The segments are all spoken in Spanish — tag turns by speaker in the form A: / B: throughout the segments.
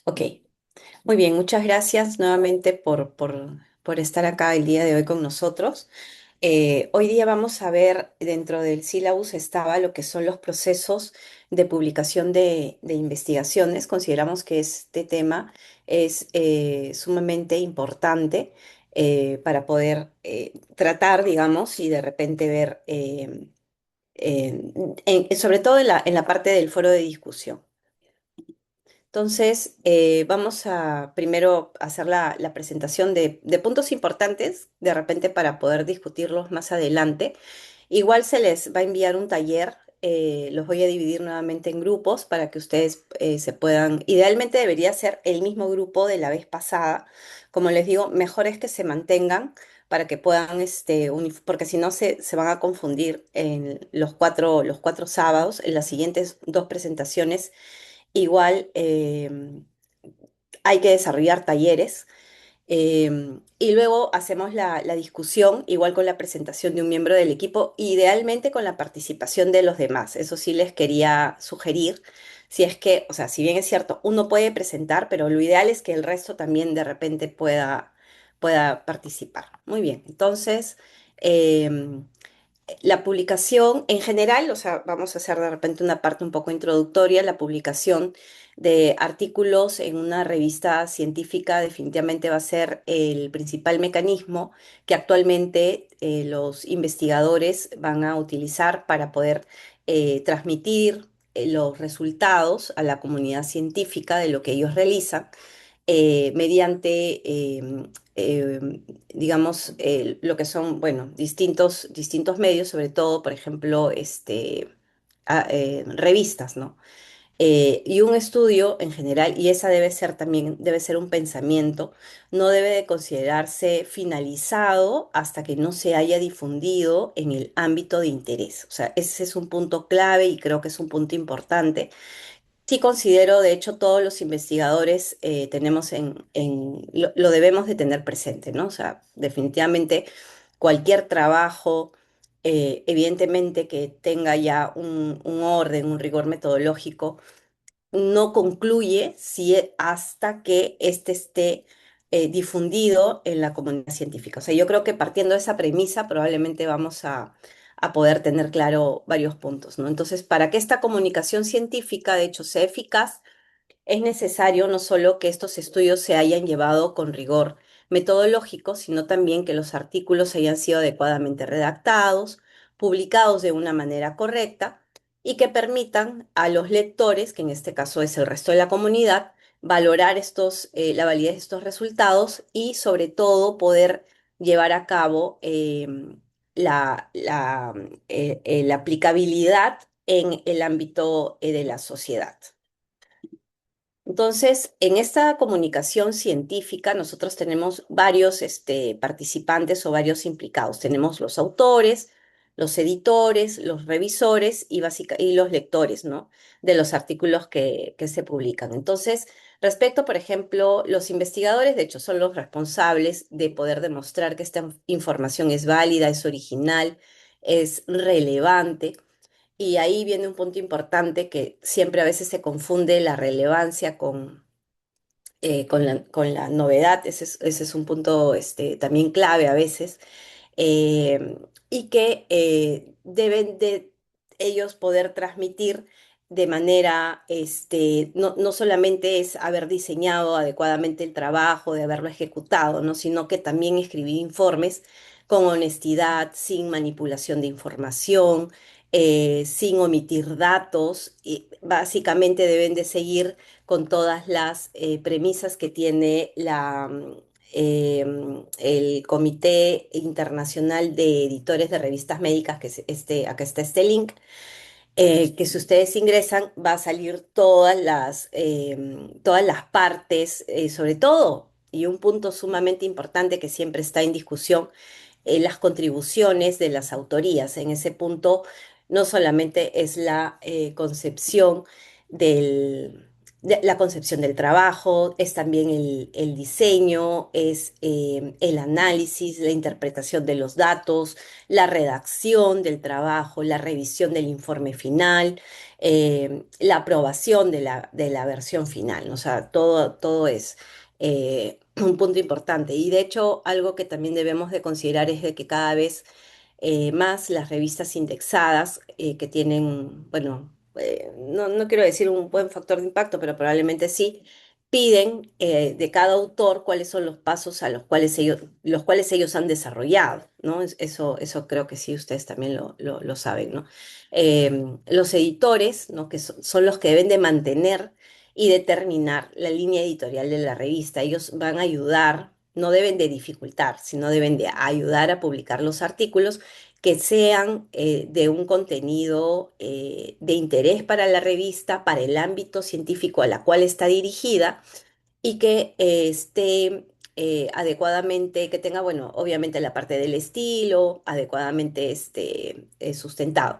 A: Ok, muy bien, muchas gracias nuevamente por estar acá el día de hoy con nosotros. Hoy día vamos a ver, dentro del sílabus estaba lo que son los procesos de publicación de investigaciones. Consideramos que este tema es sumamente importante para poder tratar, digamos, y de repente ver, sobre todo en la parte del foro de discusión. Entonces, vamos a primero hacer la presentación de puntos importantes, de repente para poder discutirlos más adelante. Igual se les va a enviar un taller, los voy a dividir nuevamente en grupos para que ustedes se puedan, idealmente debería ser el mismo grupo de la vez pasada. Como les digo, mejor es que se mantengan para que puedan, porque si no se van a confundir en los cuatro sábados, en las siguientes dos presentaciones. Igual hay que desarrollar talleres y luego hacemos la discusión, igual con la presentación de un miembro del equipo, idealmente con la participación de los demás. Eso sí les quería sugerir, si es que, o sea, si bien es cierto, uno puede presentar, pero lo ideal es que el resto también de repente pueda participar. Muy bien, entonces... em, la publicación en general, o sea, vamos a hacer de repente una parte un poco introductoria. La publicación de artículos en una revista científica definitivamente va a ser el principal mecanismo que actualmente los investigadores van a utilizar para poder transmitir los resultados a la comunidad científica de lo que ellos realizan mediante, digamos, lo que son, bueno, distintos medios, sobre todo, por ejemplo, revistas, ¿no? Y un estudio en general, y esa debe ser también, debe ser un pensamiento, no debe de considerarse finalizado hasta que no se haya difundido en el ámbito de interés. O sea, ese es un punto clave y creo que es un punto importante. Sí considero, de hecho, todos los investigadores tenemos lo debemos de tener presente, ¿no? O sea, definitivamente cualquier trabajo, evidentemente que tenga ya un orden, un rigor metodológico, no concluye hasta que éste esté difundido en la comunidad científica. O sea, yo creo que partiendo de esa premisa probablemente vamos a poder tener claro varios puntos, ¿no? Entonces, para que esta comunicación científica, de hecho, sea eficaz, es necesario no solo que estos estudios se hayan llevado con rigor metodológico, sino también que los artículos hayan sido adecuadamente redactados, publicados de una manera correcta y que permitan a los lectores, que en este caso es el resto de la comunidad, valorar la validez de estos resultados y sobre todo poder llevar a cabo la aplicabilidad en el ámbito de la sociedad. Entonces, en esta comunicación científica, nosotros tenemos varios participantes o varios implicados. Tenemos los autores, los editores, los revisores y los lectores, ¿no? De los artículos que se publican. Entonces, respecto, por ejemplo, los investigadores, de hecho, son los responsables de poder demostrar que esta información es válida, es original, es relevante. Y ahí viene un punto importante que siempre a veces se confunde la relevancia con la novedad. Ese es un punto también clave a veces. eh, y que deben de ellos poder transmitir de manera, no solamente es haber diseñado adecuadamente el trabajo, de haberlo ejecutado, ¿no? Sino que también escribir informes con honestidad, sin manipulación de información, sin omitir datos, y básicamente deben de seguir con todas las premisas que tiene el Comité Internacional de Editores de Revistas Médicas, que es acá está este link, que si ustedes ingresan va a salir todas las partes, sobre todo, y un punto sumamente importante que siempre está en discusión, las contribuciones de las autorías. En ese punto no solamente es la concepción la concepción del trabajo, es también el diseño, es el análisis, la interpretación de los datos, la redacción del trabajo, la revisión del informe final, la aprobación de la versión final, ¿no? O sea, todo es un punto importante. Y de hecho, algo que también debemos de considerar es de que cada vez más las revistas indexadas que tienen, bueno, no quiero decir un buen factor de impacto, pero probablemente sí, piden de cada autor cuáles son los pasos a los cuales ellos han desarrollado, ¿no? Eso creo que sí, ustedes también lo saben, ¿no? Los editores, ¿no? Que son los que deben de mantener y determinar la línea editorial de la revista. Ellos van a ayudar, no deben de dificultar, sino deben de ayudar a publicar los artículos que sean de un contenido de interés para la revista, para el ámbito científico a la cual está dirigida y que esté adecuadamente, que tenga, bueno, obviamente la parte del estilo, adecuadamente sustentado.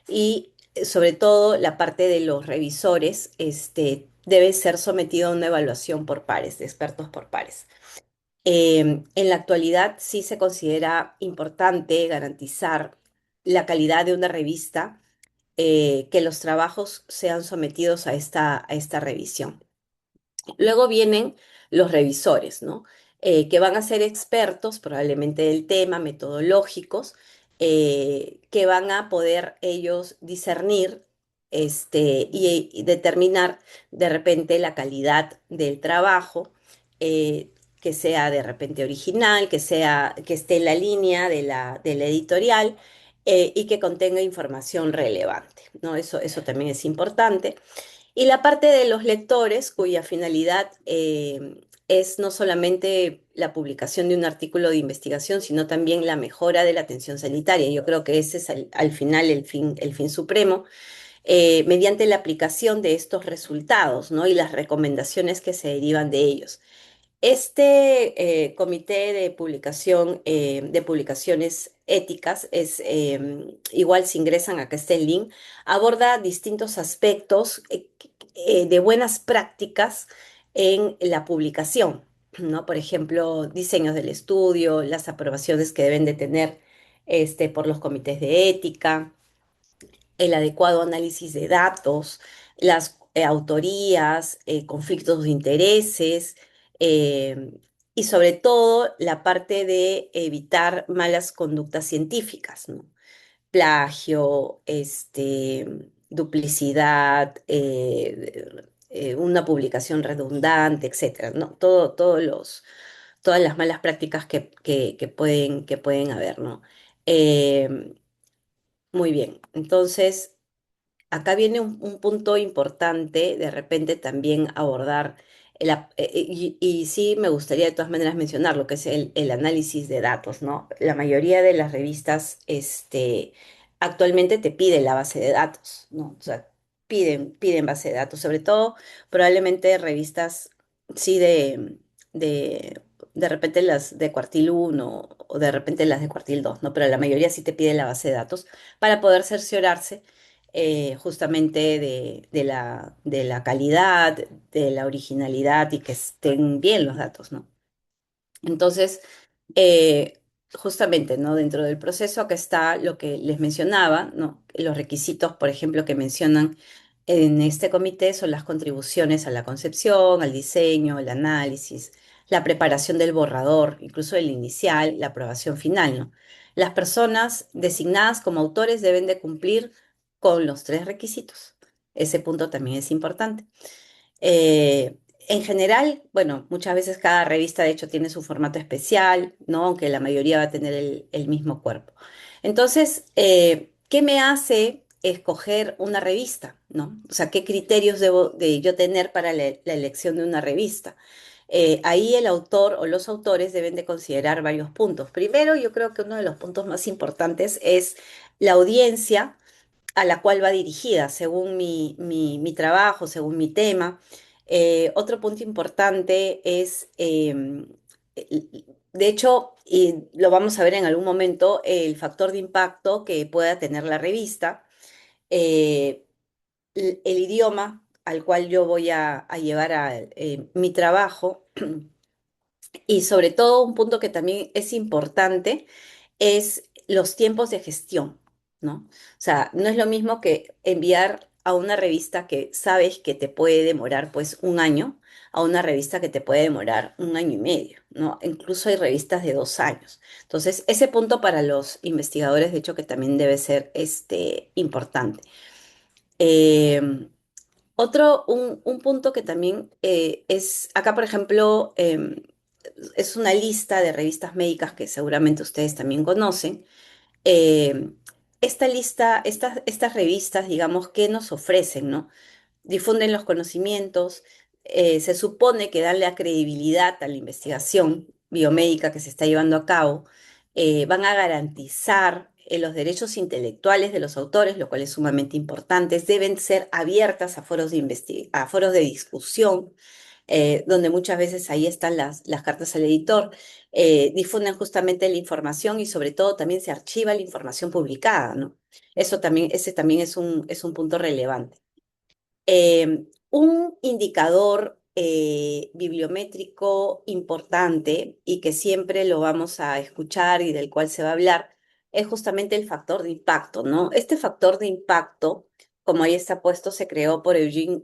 A: Y sobre todo la parte de los revisores, debe ser sometido a una evaluación por pares, de expertos por pares. En la actualidad sí se considera importante garantizar la calidad de una revista, que los trabajos sean sometidos a esta revisión. Luego vienen los revisores, ¿no? Que van a ser expertos probablemente del tema, metodológicos, que van a poder ellos discernir y determinar de repente la calidad del trabajo, que sea de repente original, que esté en la línea de la editorial, y que contenga información relevante, ¿no? Eso también es importante. Y la parte de los lectores, cuya finalidad es no solamente la publicación de un artículo de investigación, sino también la mejora de la atención sanitaria. Yo creo que ese es al final el fin supremo, mediante la aplicación de estos resultados, ¿no? Y las recomendaciones que se derivan de ellos. Comité de publicaciones éticas, igual si ingresan acá está el link, aborda distintos aspectos de buenas prácticas en la publicación, ¿no? Por ejemplo, diseños del estudio, las aprobaciones que deben de tener por los comités de ética, el adecuado análisis de datos, las autorías, conflictos de intereses, eh, y sobre todo la parte de evitar malas conductas científicas, ¿no? Plagio, duplicidad, una publicación redundante, etcétera, ¿no? Todas las malas prácticas que pueden haber, ¿no? Eh, Muy bien, entonces acá viene un punto importante, de repente también abordar, y sí me gustaría de todas maneras mencionar lo que es el análisis de datos, ¿no? La mayoría de las revistas, actualmente te pide la base de datos, ¿no? O sea, piden base de datos, sobre todo probablemente revistas, sí, de, de repente las de cuartil uno o de repente las de cuartil 2, ¿no? Pero la mayoría sí te pide la base de datos para poder cerciorarse justamente de la calidad, de la originalidad y que estén bien los datos, ¿no? Entonces, eh, justamente, ¿no? Dentro del proceso acá está lo que les mencionaba, ¿no? Los requisitos, por ejemplo, que mencionan en este comité son las contribuciones a la concepción, al diseño, el análisis, la preparación del borrador, incluso el inicial, la aprobación final, ¿no? Las personas designadas como autores deben de cumplir con los tres requisitos. Ese punto también es importante. En general, bueno, muchas veces cada revista de hecho tiene su formato especial, ¿no? Aunque la mayoría va a tener el mismo cuerpo. Entonces, ¿qué me hace escoger una revista, ¿no? O sea, ¿qué criterios debo de yo tener para la elección de una revista? Ahí el autor o los autores deben de considerar varios puntos. Primero, yo creo que uno de los puntos más importantes es la audiencia a la cual va dirigida, según mi trabajo, según mi tema. Otro punto importante es, de hecho, y lo vamos a ver en algún momento, el factor de impacto que pueda tener la revista, eh, el idioma. al cual yo voy a llevar mi trabajo. Y sobre todo un punto que también es importante es los tiempos de gestión, ¿no? O sea, no es lo mismo que enviar a una revista que sabes que te puede demorar pues un año, a una revista que te puede demorar un año y medio, ¿no? Incluso hay revistas de 2 años. Entonces, ese punto para los investigadores, de hecho, que también debe ser importante. Eh, un punto que también es, acá por ejemplo, es una lista de revistas médicas que seguramente ustedes también conocen. Eh, esta lista, estas revistas, digamos, ¿qué nos ofrecen, no? Difunden los conocimientos, se supone que dan la credibilidad a la investigación biomédica que se está llevando a cabo, van a garantizar los derechos intelectuales de los autores, lo cual es sumamente importante, deben ser abiertas a foros a foros de discusión, donde muchas veces ahí están las cartas al editor, difunden justamente la información y sobre todo también se archiva la información publicada, ¿no? Eso también, ese también es un punto relevante. Un indicador bibliométrico importante y que siempre lo vamos a escuchar y del cual se va a hablar es justamente el factor de impacto, ¿no? Este factor de impacto, como ahí está puesto, se creó por Eugene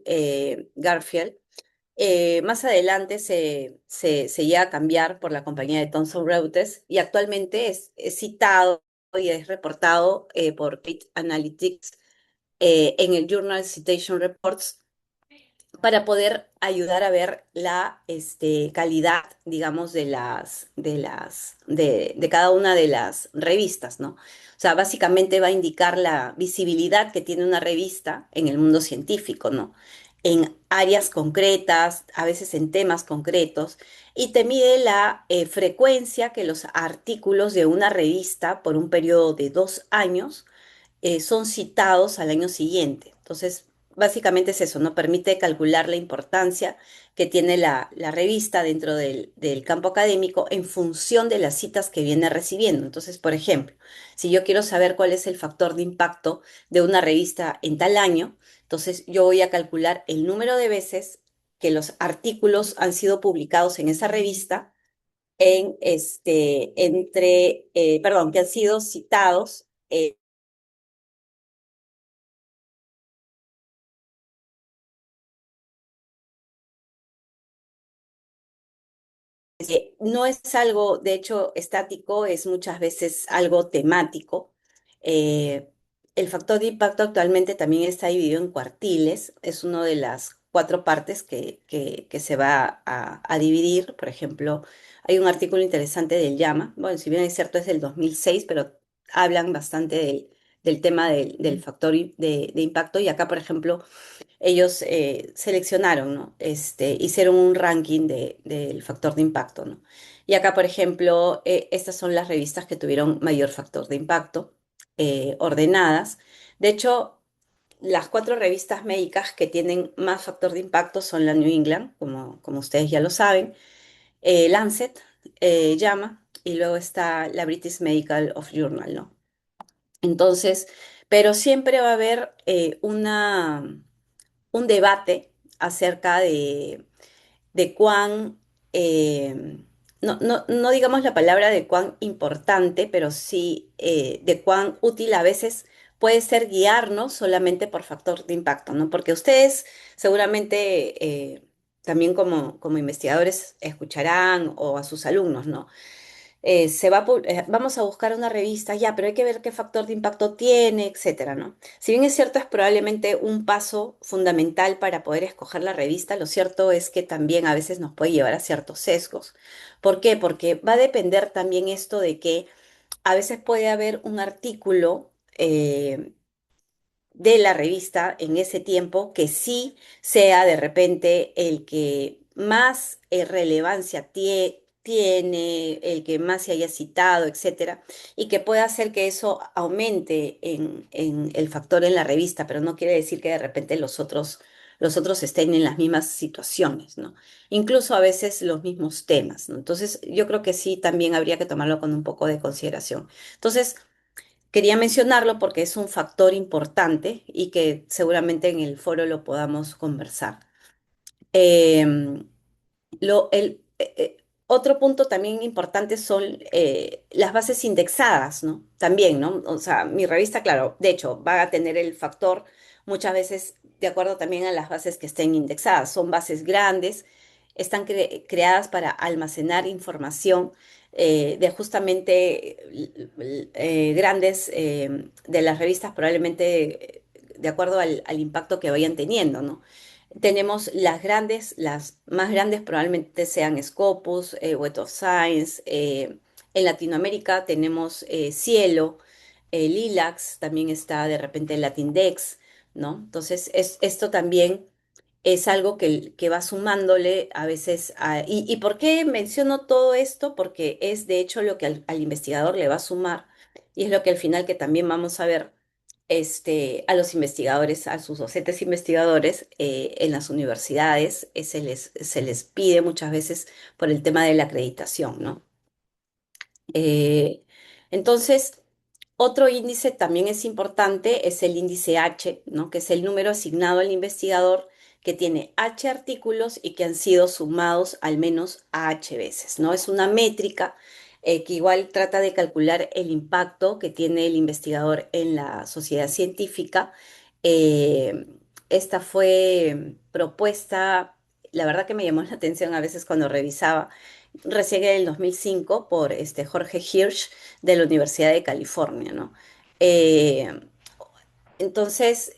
A: Garfield. Más adelante se llega a cambiar por la compañía de Thomson Reuters y actualmente es citado y es reportado por Pitt Analytics en el Journal Citation Reports para poder ayudar a ver la calidad, digamos, de cada una de las revistas, ¿no? O sea, básicamente va a indicar la visibilidad que tiene una revista en el mundo científico, ¿no? En áreas concretas, a veces en temas concretos, y te mide la frecuencia que los artículos de una revista por un periodo de 2 años son citados al año siguiente. Entonces, básicamente es eso, ¿no? Permite calcular la importancia que tiene la revista dentro del campo académico en función de las citas que viene recibiendo. Entonces, por ejemplo, si yo quiero saber cuál es el factor de impacto de una revista en tal año, entonces yo voy a calcular el número de veces que los artículos han sido publicados en esa revista perdón, que han sido citados no es algo, de hecho, estático, es muchas veces algo temático. Eh, el factor de impacto actualmente también está dividido en cuartiles, es una de las 4 partes que se va a dividir. Por ejemplo, hay un artículo interesante del Llama, bueno, si bien es cierto es del 2006, pero hablan bastante del tema del factor de impacto y acá, por ejemplo, ellos seleccionaron, ¿no? Hicieron un ranking del factor de impacto, ¿no? Y acá, por ejemplo, estas son las revistas que tuvieron mayor factor de impacto, ordenadas. De hecho, las 4 revistas médicas que tienen más factor de impacto son la New England, como ustedes ya lo saben, Lancet, JAMA, y luego está la British Medical of Journal, ¿no? Entonces, pero siempre va a haber un debate acerca de cuán, no digamos la palabra de cuán importante, pero sí de cuán útil a veces puede ser guiarnos solamente por factor de impacto, ¿no? Porque ustedes seguramente también como investigadores escucharán o a sus alumnos, ¿no? Vamos a buscar una revista, ya, pero hay que ver qué factor de impacto tiene, etcétera, ¿no? Si bien es cierto, es probablemente un paso fundamental para poder escoger la revista, lo cierto es que también a veces nos puede llevar a ciertos sesgos. ¿Por qué? Porque va a depender también esto de que a veces puede haber un artículo de la revista en ese tiempo que sí sea de repente el que más relevancia tiene, el que más se haya citado, etcétera, y que pueda hacer que eso aumente en el factor en la revista, pero no quiere decir que de repente los otros estén en las mismas situaciones, ¿no? Incluso a veces los mismos temas, ¿no? Entonces, yo creo que sí también habría que tomarlo con un poco de consideración. Entonces, Quería mencionarlo porque es un factor importante y que seguramente en el foro lo podamos conversar. Em, otro punto también importante son las bases indexadas, ¿no? También, ¿no? O sea, mi revista, claro, de hecho, va a tener el factor muchas veces de acuerdo también a las bases que estén indexadas. Son bases grandes, están creadas para almacenar información de justamente grandes de las revistas, probablemente de acuerdo al impacto que vayan teniendo, ¿no? Tenemos las grandes, las más grandes probablemente sean Scopus, Web of Science. En Latinoamérica tenemos Cielo, Lilacs, también está de repente el Latindex, ¿no? Entonces, esto también es algo que va sumándole a veces ¿y por qué menciono todo esto? Porque es de hecho lo que al investigador le va a sumar y es lo que al final que también vamos a ver a los investigadores, a sus docentes investigadores en las universidades, se les pide muchas veces por el tema de la acreditación, ¿no? Eh, entonces, otro índice también es importante, es el índice H, ¿no? Que es el número asignado al investigador que tiene H artículos y que han sido sumados al menos a H veces, ¿no? Es una métrica que igual trata de calcular el impacto que tiene el investigador en la sociedad científica. Eh, Esta fue propuesta, la verdad que me llamó la atención a veces cuando revisaba recién en el 2005 por Jorge Hirsch de la Universidad de California, ¿no? Eh, entonces,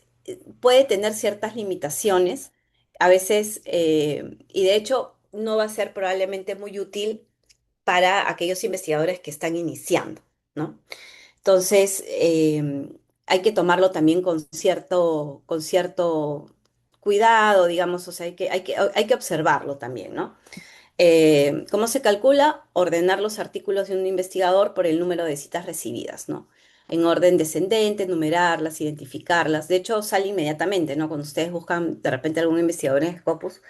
A: puede tener ciertas limitaciones, a veces, y de hecho no va a ser probablemente muy útil para aquellos investigadores que están iniciando, ¿no? Entonces, hay que tomarlo también con cierto cuidado, digamos, o sea, hay que observarlo también, ¿no? ¿Cómo se calcula? Ordenar los artículos de un investigador por el número de citas recibidas, ¿no? En orden descendente, numerarlas, identificarlas. De hecho, sale inmediatamente, ¿no? Cuando ustedes buscan de repente algún investigador en Scopus,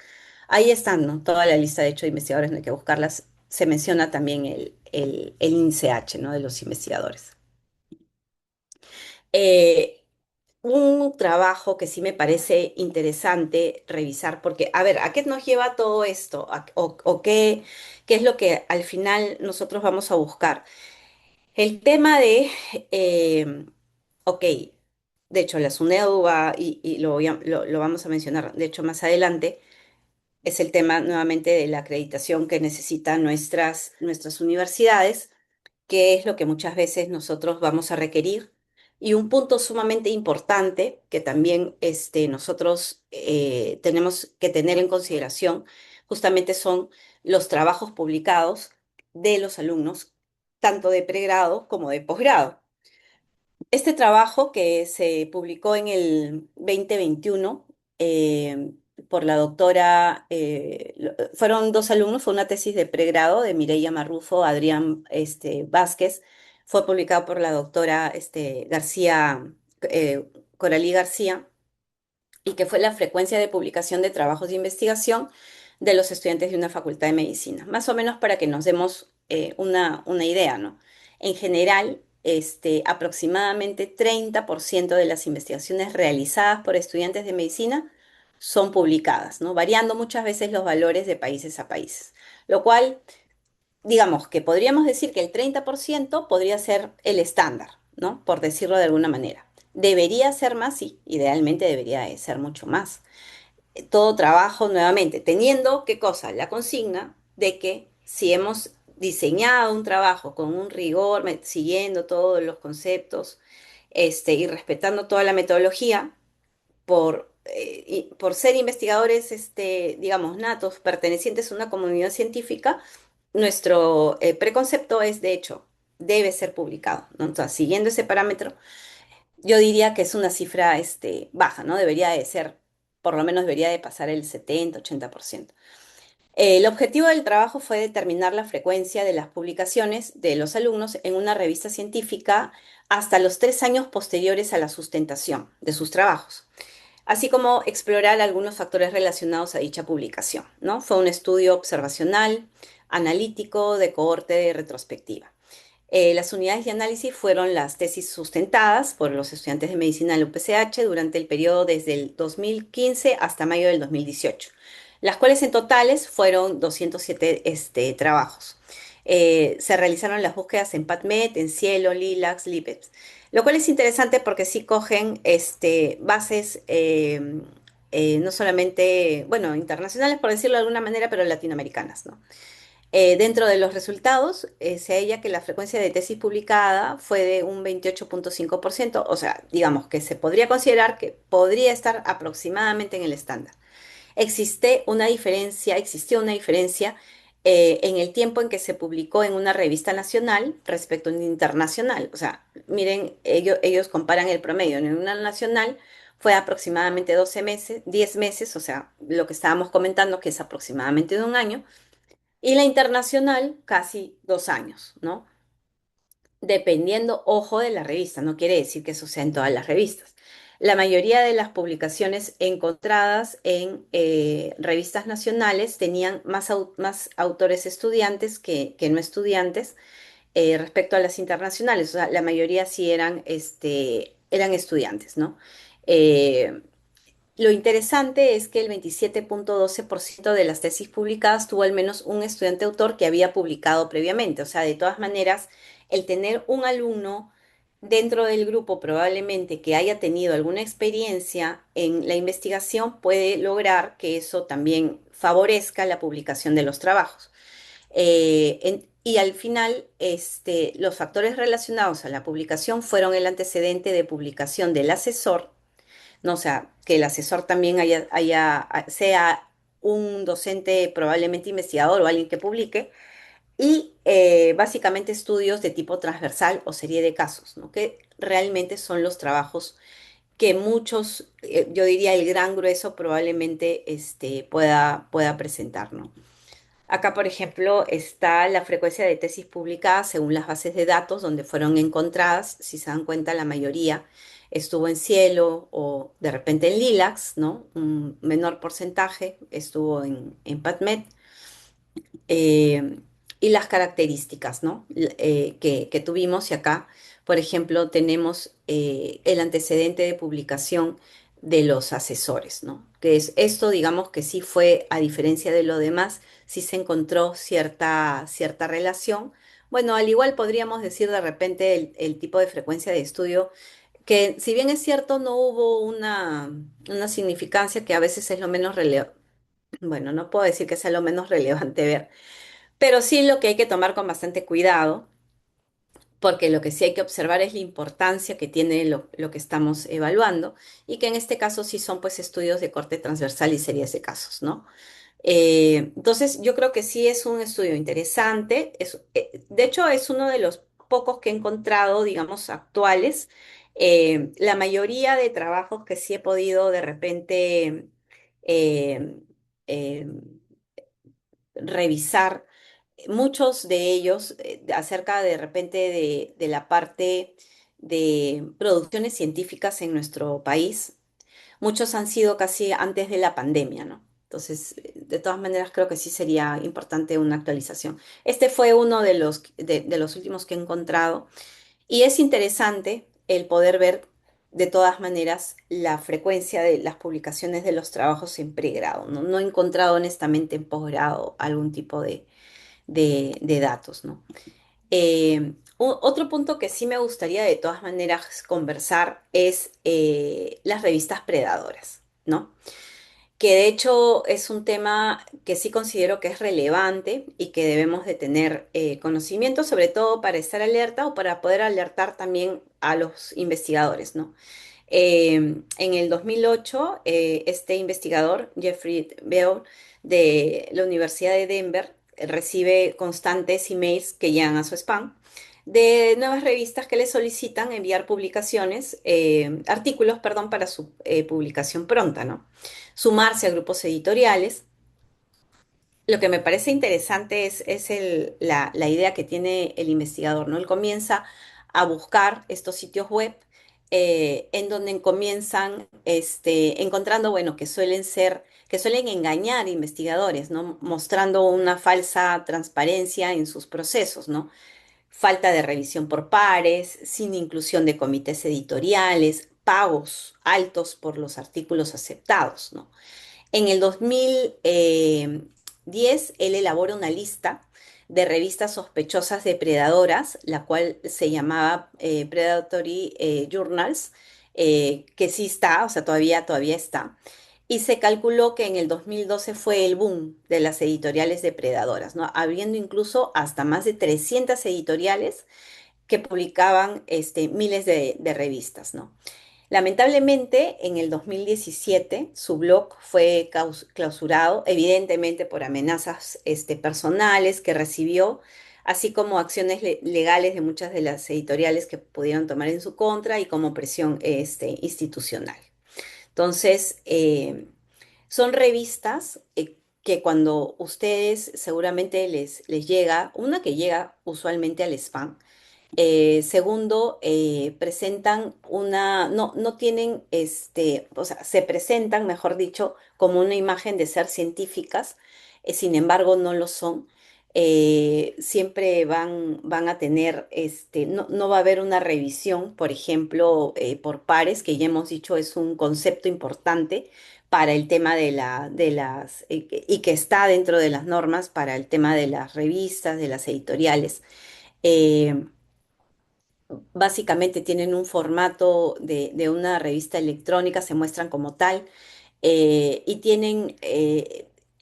A: ahí están, ¿no? Toda la lista, de hecho, de investigadores, no hay que buscarlas. Se menciona también el índice H, ¿no? De los investigadores. Eh, un trabajo que sí me parece interesante revisar, porque, a ver, ¿a qué nos lleva todo esto? ¿O qué es lo que al final nosotros vamos a buscar? El tema de, eh, ok, de hecho, la SUNEDU va, y lo vamos a mencionar, de hecho, más adelante, es el tema nuevamente de la acreditación que necesitan nuestras universidades, que es lo que muchas veces nosotros vamos a requerir. Y un punto sumamente importante que también nosotros tenemos que tener en consideración, justamente son los trabajos publicados de los alumnos, tanto de pregrado como de posgrado. Este trabajo que se publicó en el 2021 por la doctora, fueron dos alumnos, fue una tesis de pregrado de Mireia Marrufo, Adrián Vázquez, fue publicado por la doctora García, Coralí García, y que fue la frecuencia de publicación de trabajos de investigación de los estudiantes de una facultad de medicina. Más o menos para que nos demos una idea, ¿no? En general, aproximadamente 30% de las investigaciones realizadas por estudiantes de medicina son publicadas, ¿no? Variando muchas veces los valores de países a países, lo cual digamos que podríamos decir que el 30% podría ser el estándar, ¿no? Por decirlo de alguna manera. ¿Debería ser más? Sí, idealmente debería de ser mucho más. Todo trabajo, nuevamente, teniendo, ¿qué cosa? La consigna de que si hemos diseñado un trabajo con un rigor, siguiendo todos los conceptos, y respetando toda la metodología, por ser investigadores, digamos, natos, pertenecientes a una comunidad científica, nuestro preconcepto es, de hecho, debe ser publicado, ¿no? Entonces, siguiendo ese parámetro, yo diría que es una cifra, baja, ¿no? Debería de ser, por lo menos debería de pasar el 70-80%. El objetivo del trabajo fue determinar la frecuencia de las publicaciones de los alumnos en una revista científica hasta los 3 años posteriores a la sustentación de sus trabajos, así como explorar algunos factores relacionados a dicha publicación, ¿no? Fue un estudio observacional, analítico, de cohorte de retrospectiva. Las unidades de análisis fueron las tesis sustentadas por los estudiantes de medicina del UPCH durante el periodo desde el 2015 hasta mayo del 2018, las cuales en totales fueron 207 trabajos. Se realizaron las búsquedas en PubMed, en Cielo, Lilacs, Lipeps, lo cual es interesante porque sí cogen bases no solamente, bueno, internacionales por decirlo de alguna manera, pero latinoamericanas, ¿no? Dentro de los resultados, se halla que la frecuencia de tesis publicada fue de un 28,5%, o sea, digamos que se podría considerar que podría estar aproximadamente en el estándar. Existió una diferencia en el tiempo en que se publicó en una revista nacional respecto a una internacional. O sea, miren, ellos comparan el promedio. En una nacional fue aproximadamente 12 meses, 10 meses, o sea, lo que estábamos comentando que es aproximadamente de un año, y la internacional casi 2 años, ¿no? Dependiendo, ojo, de la revista, no quiere decir que eso sea en todas las revistas. La mayoría de las publicaciones encontradas en revistas nacionales tenían más autores estudiantes que no estudiantes respecto a las internacionales. O sea, la mayoría sí eran estudiantes, ¿no? Eh, lo interesante es que el 27,12% de las tesis publicadas tuvo al menos un estudiante autor que había publicado previamente. O sea, de todas maneras, el tener un alumno dentro del grupo probablemente que haya tenido alguna experiencia en la investigación puede lograr que eso también favorezca la publicación de los trabajos. Y al final, los factores relacionados a la publicación fueron el antecedente de publicación del asesor, no, o sea, que el asesor también sea un docente probablemente investigador o alguien que publique, y básicamente estudios de tipo transversal o serie de casos, ¿no? Que realmente son los trabajos que muchos, yo diría el gran grueso probablemente pueda presentar, ¿no? Acá, por ejemplo, está la frecuencia de tesis publicadas según las bases de datos donde fueron encontradas. Si se dan cuenta, la mayoría estuvo en Cielo o de repente en Lilacs, ¿no? Un menor porcentaje estuvo en PubMed. eh, y las características, ¿no? Que tuvimos y acá, por ejemplo, tenemos el antecedente de publicación de los asesores, ¿no? Que es esto, digamos que sí fue, a diferencia de lo demás, sí se encontró cierta relación. Bueno, al igual podríamos decir de repente el tipo de frecuencia de estudio, que si bien es cierto, no hubo una significancia que a veces es lo menos relevante, bueno, no puedo decir que sea lo menos relevante ver, pero sí lo que hay que tomar con bastante cuidado, porque lo que sí hay que observar es la importancia que tiene lo que estamos evaluando, y que en este caso sí son pues estudios de corte transversal y series de casos, ¿no? Entonces yo creo que sí es un estudio interesante, de hecho es uno de los pocos que he encontrado, digamos, actuales. La mayoría de trabajos que sí he podido de repente eh, eh, revisar, muchos de ellos acerca de repente de la parte de producciones científicas en nuestro país, muchos han sido casi antes de la pandemia, ¿no? Entonces, de todas maneras, creo que sí sería importante una actualización. Este fue uno de los últimos que he encontrado, y es interesante el poder ver de todas maneras la frecuencia de las publicaciones de los trabajos en pregrado, ¿no? No he encontrado honestamente en posgrado algún tipo de datos, ¿no? Otro punto que sí me gustaría de todas maneras conversar es las revistas predadoras, ¿no? Que de hecho es un tema que sí considero que es relevante y que debemos de tener conocimiento, sobre todo para estar alerta o para poder alertar también a los investigadores, ¿no? En el 2008, este investigador, Jeffrey Bell, de la Universidad de Denver, recibe constantes emails que llegan a su spam de nuevas revistas que le solicitan enviar artículos, perdón, para su publicación pronta, ¿no? Sumarse a grupos editoriales. Lo que me parece interesante es la idea que tiene el investigador, ¿no? Él comienza a buscar estos sitios web en donde comienzan encontrando, bueno, que suelen engañar investigadores, ¿no? Mostrando una falsa transparencia en sus procesos, ¿no? falta de revisión por pares, sin inclusión de comités editoriales, pagos altos por los artículos aceptados, ¿no? En el 2010, él elabora una lista de revistas sospechosas depredadoras, la cual se llamaba Predatory Journals, que sí está, o sea, todavía está. Y se calculó que en el 2012 fue el boom de las editoriales depredadoras, ¿no? Habiendo incluso hasta más de 300 editoriales que publicaban miles de revistas, ¿no? Lamentablemente, en el 2017, su blog fue clausurado, evidentemente por amenazas personales que recibió, así como acciones legales de muchas de las editoriales que pudieron tomar en su contra y como presión institucional. Entonces, son revistas que cuando ustedes seguramente les llega, una que llega usualmente al spam, segundo, presentan no tienen, o sea, se presentan, mejor dicho, como una imagen de ser científicas, sin embargo, no lo son. Siempre van a tener, no va a haber una revisión, por ejemplo, por pares, que ya hemos dicho es un concepto importante para el tema de las, y que está dentro de las normas para el tema de las revistas, de las editoriales. Eh, Básicamente tienen un formato de una revista electrónica, se muestran como tal, y tienen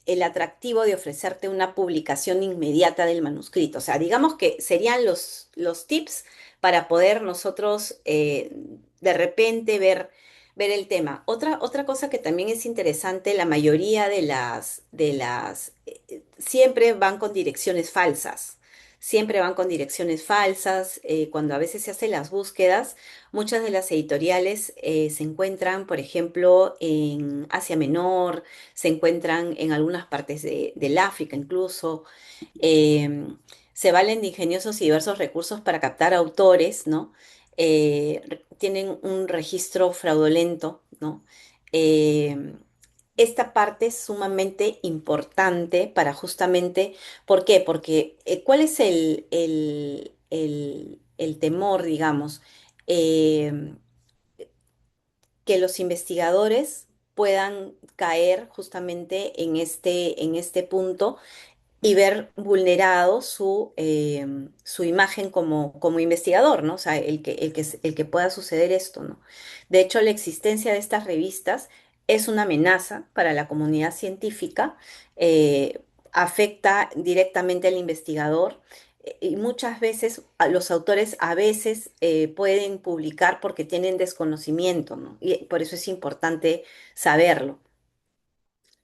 A: el atractivo de ofrecerte una publicación inmediata del manuscrito. O sea, digamos que serían los tips para poder nosotros de repente ver el tema. Otra cosa que también es interesante, la mayoría siempre van con direcciones falsas. Siempre van con direcciones falsas. Cuando a veces se hacen las búsquedas, muchas de las editoriales se encuentran, por ejemplo, en Asia Menor, se encuentran en algunas partes del África incluso. eh, Se valen de ingeniosos y diversos recursos para captar autores, ¿no? Tienen un registro fraudulento, ¿no? Eh, Esta parte es sumamente importante para justamente, ¿por qué? Porque ¿cuál es el temor, digamos? Eh, que los investigadores puedan caer justamente en este punto y ver vulnerado su imagen como investigador, ¿no? O sea, el que pueda suceder esto, ¿no? De hecho, la existencia de estas revistas es una amenaza para la comunidad científica, afecta directamente al investigador. Y muchas veces los autores a veces pueden publicar porque tienen desconocimiento, ¿no? Y por eso es importante saberlo.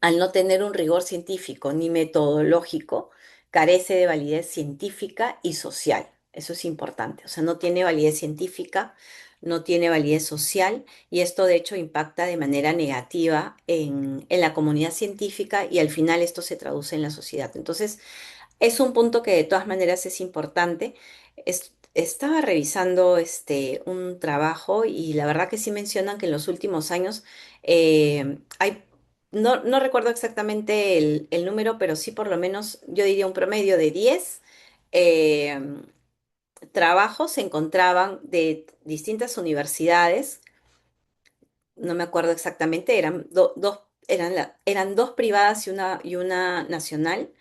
A: Al no tener un rigor científico ni metodológico, carece de validez científica y social. Eso es importante. O sea, no tiene validez científica, no tiene validez social y esto de hecho impacta de manera negativa en la comunidad científica y al final esto se traduce en la sociedad. Entonces, es un punto que de todas maneras es importante. Estaba revisando un trabajo y la verdad que sí mencionan que en los últimos años hay, no recuerdo exactamente el número, pero sí por lo menos yo diría un promedio de 10 eh, trabajos se encontraban de distintas universidades, no me acuerdo exactamente, eran dos privadas y una nacional,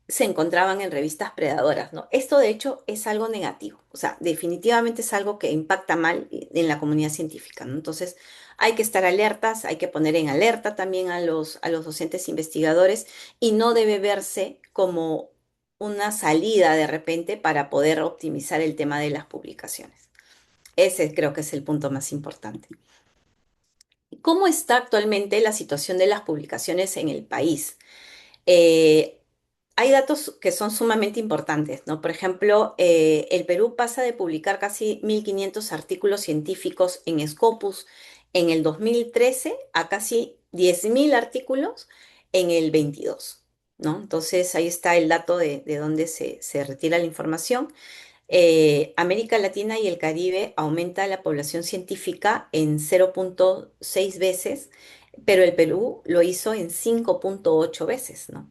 A: se encontraban en revistas predadoras, ¿no? Esto de hecho es algo negativo, o sea, definitivamente es algo que impacta mal en la comunidad científica, ¿no? Entonces hay que estar alertas, hay que poner en alerta también a los docentes investigadores y no debe verse como una salida de repente para poder optimizar el tema de las publicaciones. Ese creo que es el punto más importante. ¿Cómo está actualmente la situación de las publicaciones en el país? Eh, Hay datos que son sumamente importantes, ¿no? Por ejemplo, el Perú pasa de publicar casi 1.500 artículos científicos en Scopus en el 2013 a casi 10.000 artículos en el 22, ¿no? Entonces ahí está el dato de dónde se retira la información. América Latina y el Caribe aumenta la población científica en 0,6 veces, pero el Perú lo hizo en 5,8 veces, ¿no?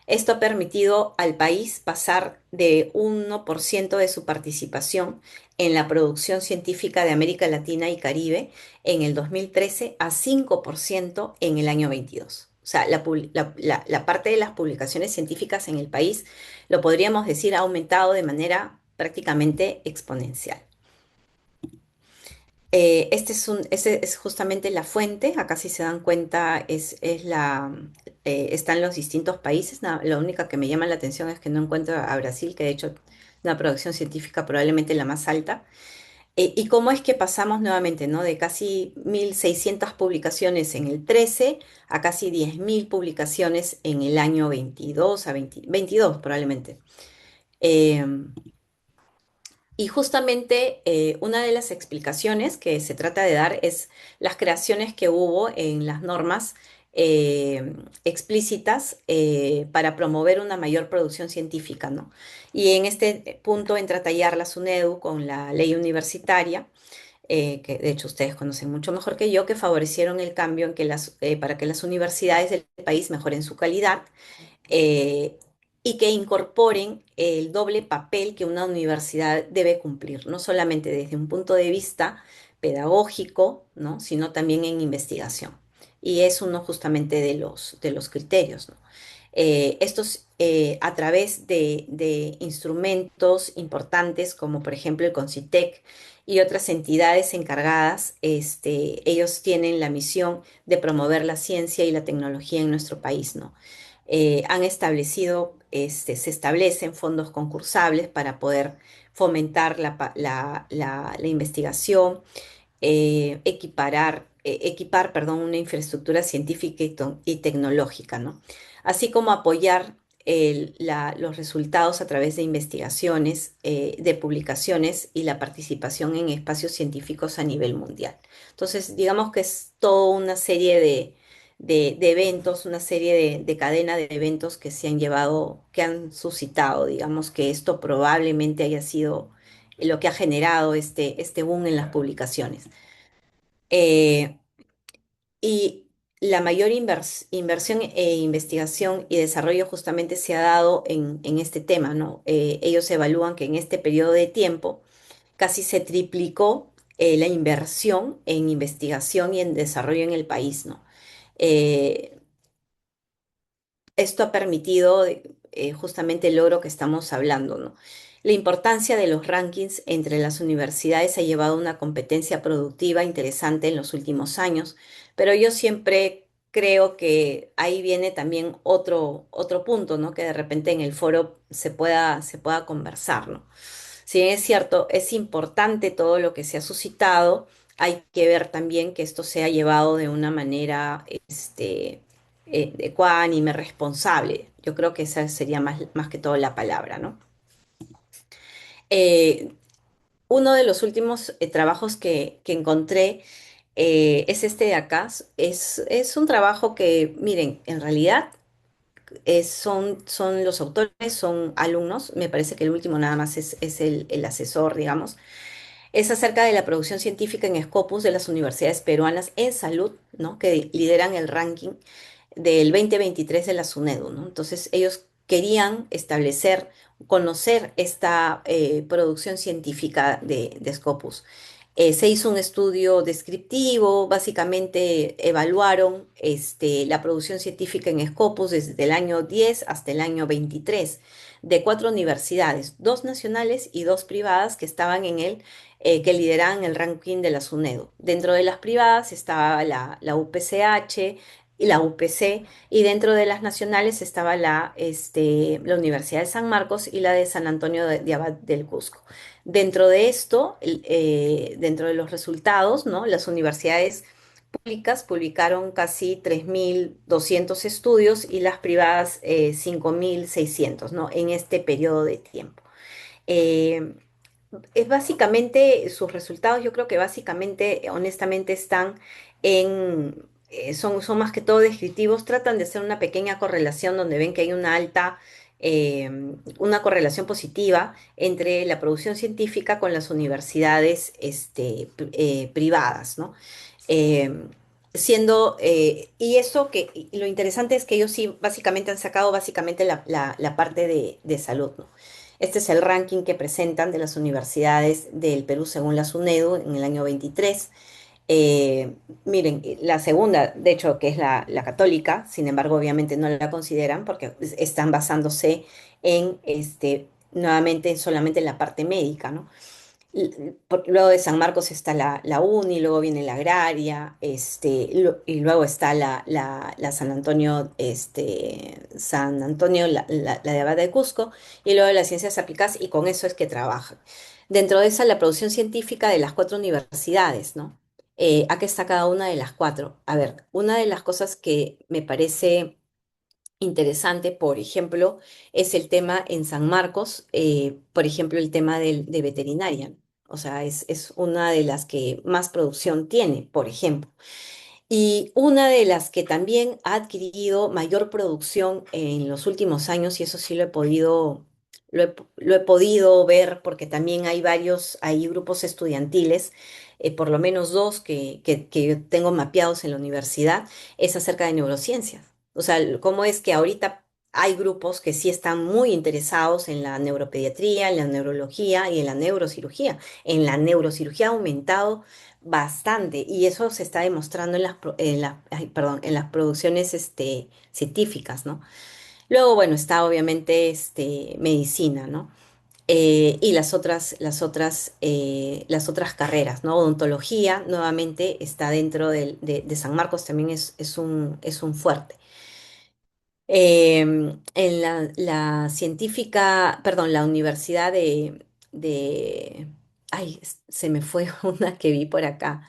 A: Esto ha permitido al país pasar de 1% de su participación en la producción científica de América Latina y Caribe en el 2013 a 5% en el año 22. O sea, la parte de las publicaciones científicas en el país, lo podríamos decir, ha aumentado de manera prácticamente exponencial. Este es justamente la fuente, acá si se dan cuenta está en los distintos países. La única que me llama la atención es que no encuentro a Brasil, que de hecho una producción científica probablemente la más alta. Y cómo es que pasamos nuevamente, ¿no? De casi 1.600 publicaciones en el 13 a casi 10.000 publicaciones en el año 22 a 22 probablemente. Em, y justamente una de las explicaciones que se trata de dar es las creaciones que hubo en las normas explícitas para promover una mayor producción científica, ¿no? Y en este punto entra a tallar la SUNEDU con la ley universitaria, que de hecho ustedes conocen mucho mejor que yo, que favorecieron el cambio en que para que las universidades del país mejoren su calidad eh, y que incorporen el doble papel que una universidad debe cumplir, no solamente desde un punto de vista pedagógico, ¿no? Sino también en investigación. Y es uno justamente de los criterios, ¿no? Estos a través de instrumentos importantes como por ejemplo el CONCITEC y otras entidades encargadas, ellos tienen la misión de promover la ciencia y la tecnología en nuestro país, ¿no? Han establecido, se establecen fondos concursables para poder fomentar la investigación, equipar, perdón, una infraestructura científica y tecnológica, ¿no? Así como apoyar los resultados a través de investigaciones, de publicaciones y la participación en espacios científicos a nivel mundial. Entonces, digamos que es toda una serie de eventos, una serie de cadena de eventos que se han llevado, que han suscitado, digamos que esto probablemente haya sido lo que ha generado este boom en las publicaciones. Eh, y la mayor inversión e investigación y desarrollo justamente se ha dado en este tema, ¿no? Ellos evalúan que en este periodo de tiempo casi se triplicó la inversión en investigación y en desarrollo en el país, ¿no? Eh, Esto ha permitido justamente el logro que estamos hablando, ¿no? La importancia de los rankings entre las universidades ha llevado a una competencia productiva interesante en los últimos años, pero yo siempre creo que ahí viene también otro punto, ¿no? Que de repente en el foro se pueda conversar, ¿no? Si bien es cierto, es importante todo lo que se ha suscitado, hay que ver también que esto sea llevado de una manera, ecuánime, responsable. Yo creo que esa sería más que todo la palabra, ¿no? Eh, Uno de los últimos trabajos que encontré es este de acá. Es un trabajo que, miren, en realidad son los autores, son alumnos. Me parece que el último nada más es el asesor, digamos. Es acerca de la producción científica en Scopus de las universidades peruanas en salud, ¿no? Que lideran el ranking del 2023 de la SUNEDU, ¿no? Entonces ellos querían establecer, conocer esta producción científica de Scopus. Se hizo un estudio descriptivo, básicamente evaluaron la producción científica en Scopus desde el año 10 hasta el año 23 de cuatro universidades, dos nacionales y dos privadas que estaban en que lideraban el ranking de la SUNEDU. Dentro de las privadas estaba la UPCH y la UPC, y dentro de las nacionales estaba la Universidad de San Marcos y la de San Antonio de Abad del Cusco. Dentro de esto, dentro de los resultados, ¿no? Las universidades públicas publicaron casi 3.200 estudios y las privadas 5.600, ¿no? En este periodo de tiempo. Eh, es básicamente, sus resultados yo creo que básicamente, honestamente, están son más que todo descriptivos, tratan de hacer una pequeña correlación donde ven que hay eh, una correlación positiva entre la producción científica con las universidades privadas, ¿no? Eh, y eso y lo interesante es que ellos sí básicamente han sacado básicamente la parte de salud, ¿no? Este es el ranking que presentan de las universidades del Perú según la SUNEDU en el año 23. Miren, la segunda, de hecho, que es la católica, sin embargo, obviamente no la consideran porque están basándose en, nuevamente, solamente en la parte médica, ¿no? Luego de San Marcos está la UNI, luego viene la Agraria, y luego está la San Antonio, San Antonio, la de Abad de Cusco, y luego las ciencias aplicadas, y con eso es que trabajan. Dentro de esa, la producción científica de las cuatro universidades, ¿no? Aquí está cada una de las cuatro. A ver, una de las cosas que me parece interesante, por ejemplo, es el tema en San Marcos, por ejemplo, el tema de veterinaria, ¿no? O sea, es una de las que más producción tiene, por ejemplo. Y una de las que también ha adquirido mayor producción en los últimos años, y eso sí lo he podido ver porque también hay grupos estudiantiles, por lo menos dos que yo tengo mapeados en la universidad, es acerca de neurociencias. O sea, cómo es que ahorita hay grupos que sí están muy interesados en la neuropediatría, en la neurología y en la neurocirugía. En la neurocirugía ha aumentado bastante, y eso se está demostrando ay, perdón, en las producciones científicas, ¿no? Luego, bueno, está obviamente medicina, ¿no? Y las otras carreras, ¿no? Odontología, nuevamente, está dentro de San Marcos, también es un fuerte. En la científica, perdón, la universidad ay, se me fue una que vi por acá,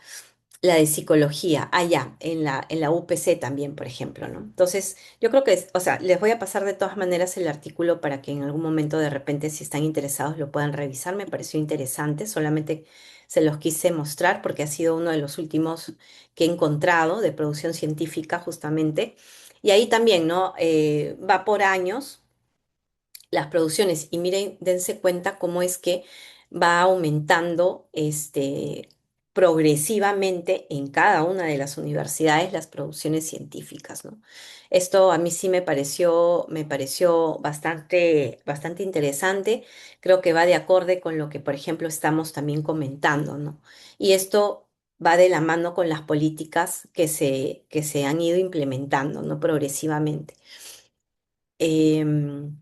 A: la de psicología, allá, en la UPC también, por ejemplo, ¿no? Entonces, yo creo que, o sea, les voy a pasar de todas maneras el artículo para que en algún momento de repente, si están interesados, lo puedan revisar. Me pareció interesante, solamente se los quise mostrar porque ha sido uno de los últimos que he encontrado de producción científica, justamente. Y ahí también, ¿no? Va por años las producciones y miren, dense cuenta cómo es que va aumentando progresivamente en cada una de las universidades las producciones científicas, ¿no? Esto a mí sí me pareció bastante interesante. Creo que va de acorde con lo que, por ejemplo, estamos también comentando, ¿no? Y esto va de la mano con las políticas que se han ido implementando, ¿no? Progresivamente. Em,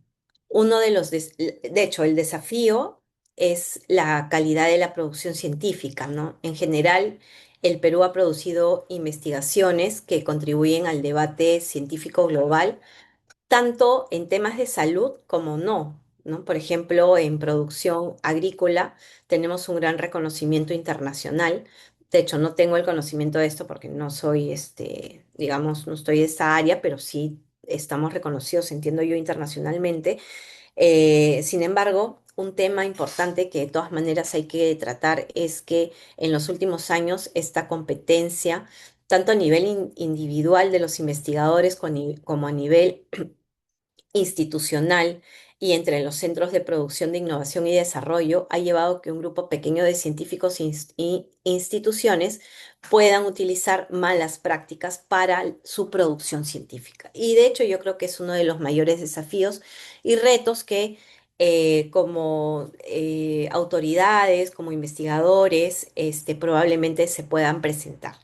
A: de hecho, el desafío es la calidad de la producción científica, ¿no? En general, el Perú ha producido investigaciones que contribuyen al debate científico global tanto en temas de salud como no, ¿no? Por ejemplo, en producción agrícola tenemos un gran reconocimiento internacional. De hecho, no tengo el conocimiento de esto porque no soy, digamos, no estoy de esta área, pero sí estamos reconocidos, entiendo yo, internacionalmente. Sin embargo, un tema importante que de todas maneras hay que tratar es que en los últimos años esta competencia, tanto a nivel individual de los investigadores como a nivel institucional y entre los centros de producción de innovación y desarrollo ha llevado a que un grupo pequeño de científicos y instituciones puedan utilizar malas prácticas para su producción científica. Y de hecho yo creo que es uno de los mayores desafíos y retos que como autoridades, como investigadores, probablemente se puedan presentar.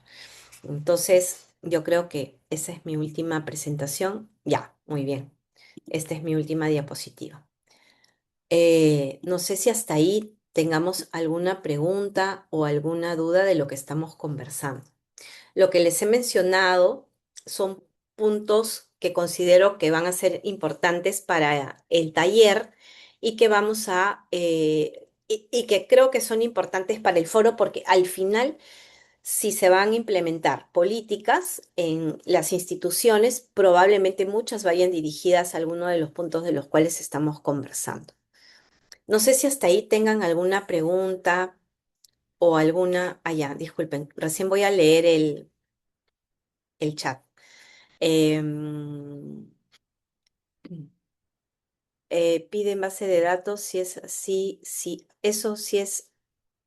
A: Entonces, yo creo que esa es mi última presentación. Ya, muy bien. Esta es mi última diapositiva. No sé si hasta ahí tengamos alguna pregunta o alguna duda de lo que estamos conversando. Lo que les he mencionado son puntos que considero que van a ser importantes para el taller y que y que creo que son importantes para el foro porque al final si se van a implementar políticas en las instituciones, probablemente muchas vayan dirigidas a alguno de los puntos de los cuales estamos conversando. No sé si hasta ahí tengan alguna pregunta o alguna... Ah, ya, disculpen, recién voy a leer el chat. Em, piden base de datos, si es así, sí, eso sí es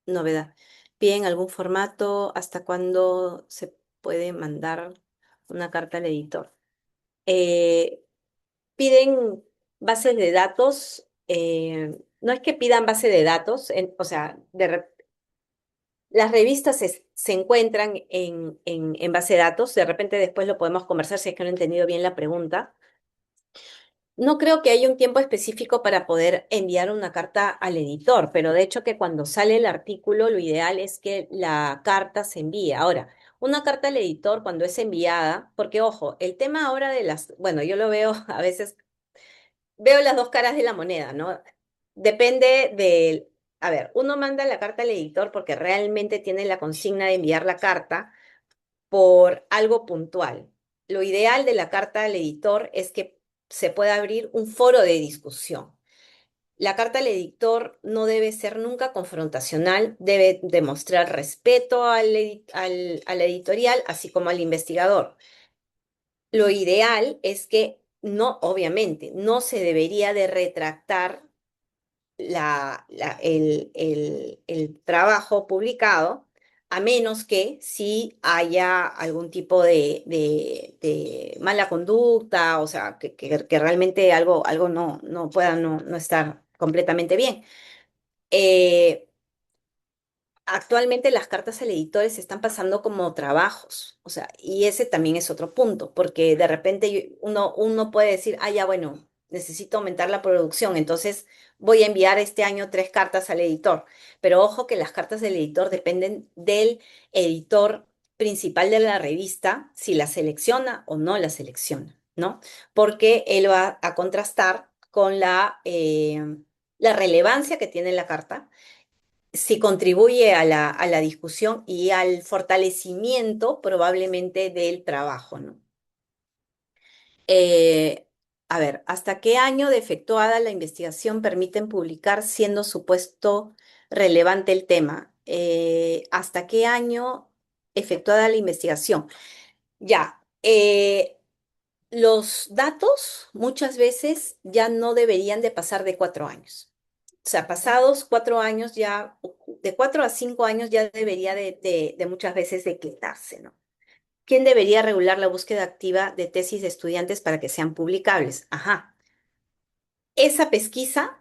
A: novedad. Piden algún formato, hasta cuándo se puede mandar una carta al editor. Eh, Piden bases de datos, no es que pidan base de datos, o sea, las revistas se encuentran en base de datos, de repente después lo podemos conversar si es que no he entendido bien la pregunta. No creo que haya un tiempo específico para poder enviar una carta al editor, pero de hecho que cuando sale el artículo, lo ideal es que la carta se envíe. Ahora, una carta al editor cuando es enviada, porque ojo, el tema ahora de bueno, yo lo veo a veces, veo las dos caras de la moneda, ¿no? Depende del, a ver, uno manda la carta al editor porque realmente tiene la consigna de enviar la carta por algo puntual. Lo ideal de la carta al editor es que se pueda abrir un foro de discusión. La carta al editor no debe ser nunca confrontacional, debe demostrar respeto a la editorial, así como al investigador. Lo ideal es que no, obviamente, no se debería de retractar el trabajo publicado, a menos que si haya algún tipo de mala conducta, o sea, que realmente algo no pueda no estar completamente bien. Eh, Actualmente las cartas al editor se están pasando como trabajos, o sea, y ese también es otro punto, porque de repente uno puede decir, ah, ya, bueno, necesito aumentar la producción, entonces voy a enviar este año 3 cartas al editor. Pero ojo que las cartas del editor dependen del editor principal de la revista, si la selecciona o no la selecciona, ¿no? Porque él va a contrastar con la relevancia que tiene la carta, si contribuye a la discusión y al fortalecimiento probablemente del trabajo, ¿no? Eh, a ver, ¿hasta qué año de efectuada la investigación permiten publicar siendo supuesto relevante el tema? ¿Hasta qué año efectuada la investigación? Ya, los datos muchas veces ya no deberían de pasar de 4 años. O sea, pasados 4 años ya, de 4 a 5 años ya debería de muchas veces de quitarse, ¿no? ¿Quién debería regular la búsqueda activa de tesis de estudiantes para que sean publicables? Ajá. Esa pesquisa,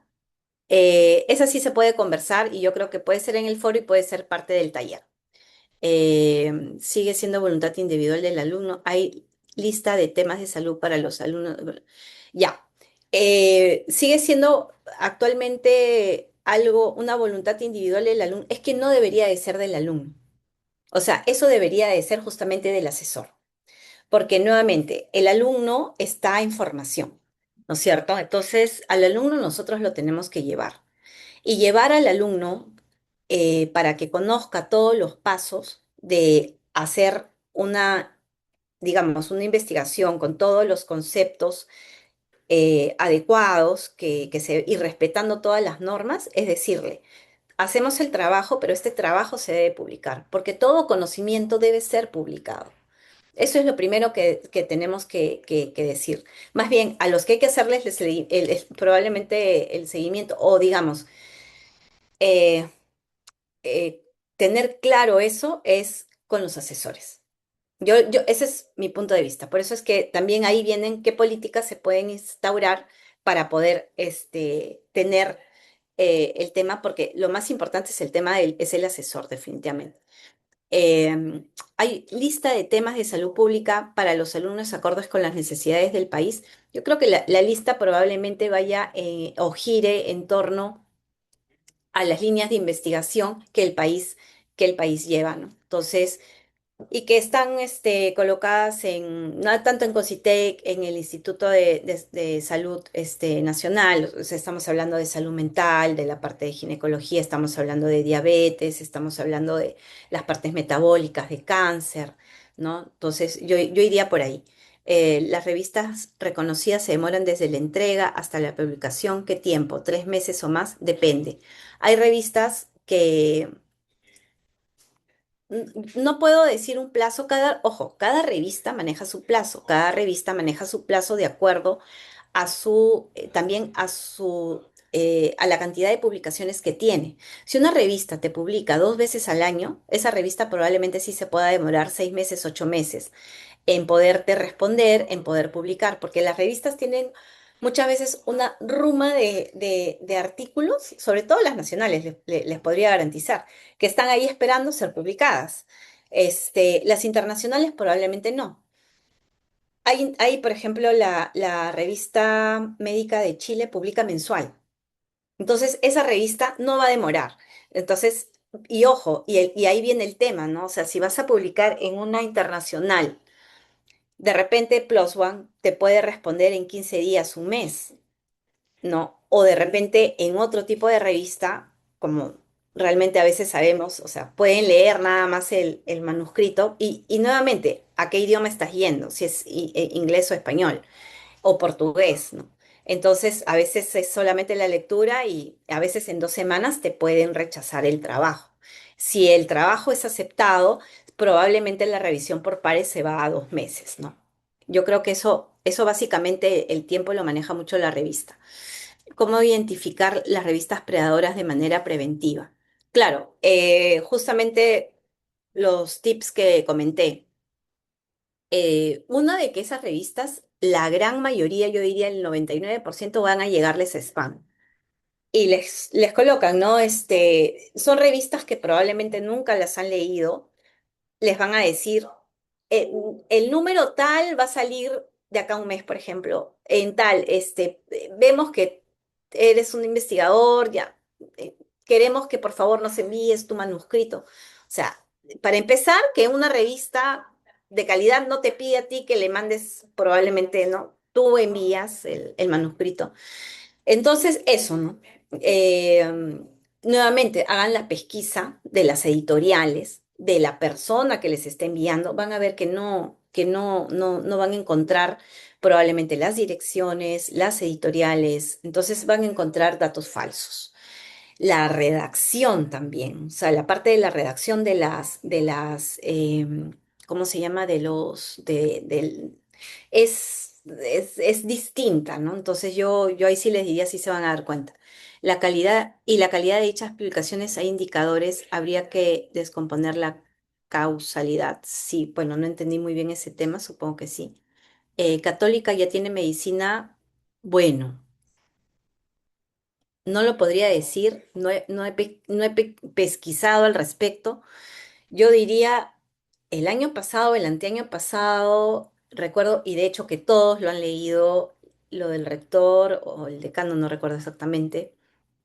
A: esa sí se puede conversar y yo creo que puede ser en el foro y puede ser parte del taller. Sigue siendo voluntad individual del alumno. Hay lista de temas de salud para los alumnos. Ya. Sigue siendo actualmente una voluntad individual del alumno. Es que no debería de ser del alumno. O sea, eso debería de ser justamente del asesor. Porque nuevamente, el alumno está en formación, ¿no es cierto? Entonces, al alumno nosotros lo tenemos que llevar. Y llevar al alumno para que conozca todos los pasos de hacer digamos, una investigación con todos los conceptos adecuados y respetando todas las normas, es decirle, hacemos el trabajo, pero este trabajo se debe publicar, porque todo conocimiento debe ser publicado. Eso es lo primero que tenemos que decir. Más bien, a los que hay que hacerles probablemente el seguimiento, o digamos, eh, tener claro eso es con los asesores. Ese es mi punto de vista. Por eso es que también ahí vienen qué políticas se pueden instaurar para poder tener el tema, porque lo más importante es es el asesor, definitivamente. Hay lista de temas de salud pública para los alumnos acordes con las necesidades del país. Yo creo que la lista probablemente vaya o gire en torno a las líneas de investigación que el país lleva, ¿no? Entonces, y que están colocadas no tanto en COSITEC, en el Instituto de Salud Nacional, o sea, estamos hablando de salud mental, de la parte de ginecología, estamos hablando de diabetes, estamos hablando de las partes metabólicas, de cáncer, ¿no? Entonces, yo iría por ahí. Las revistas reconocidas se demoran desde la entrega hasta la publicación. ¿Qué tiempo? ¿3 meses o más? Depende. Hay revistas que no puedo decir un plazo, ojo, cada revista maneja su plazo, cada revista maneja su plazo de acuerdo también a su a la cantidad de publicaciones que tiene. Si una revista te publica 2 veces al año, esa revista probablemente sí se pueda demorar 6 meses, 8 meses en poderte responder, en poder publicar, porque las revistas tienen muchas veces una ruma de artículos, sobre todo las nacionales, les podría garantizar, que están ahí esperando ser publicadas. Las internacionales probablemente no. Hay, por ejemplo, la revista médica de Chile publica mensual. Entonces, esa revista no va a demorar. Entonces, y ojo, y ahí viene el tema, ¿no? O sea, si vas a publicar en una internacional, de repente Plus One te puede responder en 15 días, un mes. ¿No? O de repente en otro tipo de revista, como realmente a veces sabemos, o sea, pueden leer nada más el manuscrito y nuevamente, ¿a qué idioma estás yendo? Si es inglés o español o portugués, ¿no? Entonces, a veces es solamente la lectura y a veces en 2 semanas te pueden rechazar el trabajo. Si el trabajo es aceptado, probablemente la revisión por pares se va a 2 meses, ¿no? Yo creo que eso básicamente el tiempo lo maneja mucho la revista. ¿Cómo identificar las revistas predadoras de manera preventiva? Claro, justamente los tips que comenté. Uno de que esas revistas, la gran mayoría, yo diría el 99% van a llegarles spam. Y les colocan, ¿no? Son revistas que probablemente nunca las han leído, les van a decir, eh, el número tal va a salir de acá a un mes, por ejemplo, en tal, vemos que eres un investigador, ya, queremos que por favor nos envíes tu manuscrito. O sea, para empezar, que una revista de calidad no te pide a ti que le mandes, probablemente, ¿no? Tú envías el manuscrito. Entonces, eso, ¿no? Nuevamente, hagan la pesquisa de las editoriales, de la persona que les está enviando, van a ver que no van a encontrar probablemente las direcciones, las editoriales, entonces van a encontrar datos falsos. La redacción también, o sea, la parte de la redacción ¿cómo se llama? Es distinta, ¿no? Entonces yo ahí sí les diría, sí se van a dar cuenta. La calidad de dichas publicaciones, hay indicadores, habría que descomponer la causalidad. Sí, bueno, no entendí muy bien ese tema, supongo que sí. Católica ya tiene medicina, bueno. No lo podría decir, no he pesquisado al respecto. Yo diría el año pasado, el anteaño pasado, recuerdo, y de hecho que todos lo han leído, lo del rector o el decano, no recuerdo exactamente,